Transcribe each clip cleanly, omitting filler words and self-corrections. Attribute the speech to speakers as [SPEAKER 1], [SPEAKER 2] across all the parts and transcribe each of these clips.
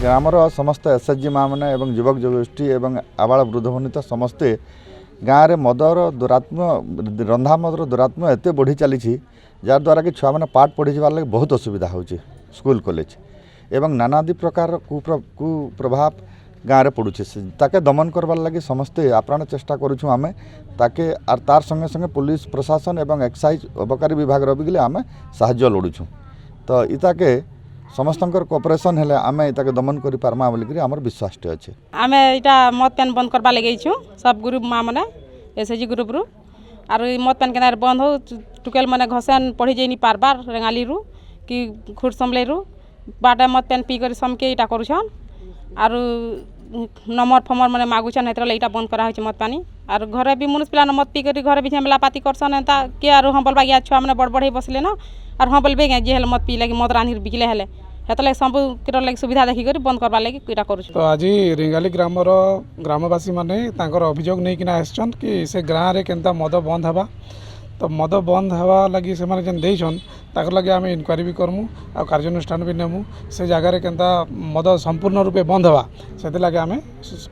[SPEAKER 1] Grammar समस्त SHG माँ मैंने युवक गोष्ठी और आबाल वृद्ध वनिता समस्ते गाँव में मदर दुरात्म रंधा मदर दुरात्म एत बढ़ी चली जहाँद्वारा कि छुआ मैंने पाठ पढ़ी जावार लगे बहुत असुविधा हो स्कूल कॉलेज एवं नानादि प्रकार कुप्रभाव गाँव में पड़ुचे ताके दमन करवार लगे समस्ते आप्राण चेष्टा करुँ आम ताके आर तार संगे संगे पुलिस प्रशासन एवं एक्साइज अबकारी विभाग भी आम साहाय्य लोड़ुछुँ तो इताके समस्त कोऑपरेशन हेले आमे इताके दमन करि पारमा बोलिकरी हमर विश्वास अच्छे।
[SPEAKER 2] आमे इटा मद पेन बंद करबा लगे सब ग्रुप माँ मैंने एसएचजी ग्रुप रु आर मद पेन के बंद हो टुकेल मैंने घसेन पढ़ी जाइनी पारबार रेंगाली रु कि खुट समले रु बाटे मद पेन पी कर समके इटा करुछन आर नंबर फमर मैंने मागुछन हेतरा इटा बंद करा होछ मद पानी आर घरे भी मुनुष पिला मद पी कर घरे भी झमेला पाती करसन एंता के आर हम बलबा छुआ मैंने बड़ बड़े बसले ना और हाँ बोलबे जे हेले मद पी लगे मद रांधि बिकले हेले हेतले सब लगे सुविधा देखिक बंद करवा लगे इटा करूँ।
[SPEAKER 3] तो आज रेंगाली ग्रामर ग्रामवासी माने तांकर अभियोग नहीं कि आसन कि से गाँव में केनता मद बंद हवा तो मद बंद हवा लगी से माने जन देछन ताकर लगे आम इनक्वारी भी करमु आ कार्यानुष्ठान भी नेमु से जगार केनता मद संपूर्ण रूपे बंद हवा से लगे आम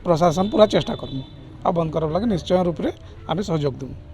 [SPEAKER 3] प्रशासन पूरा चेष्टा करमु आ बंद करवा लगे निश्चय रूप से आम सहयोग देमु।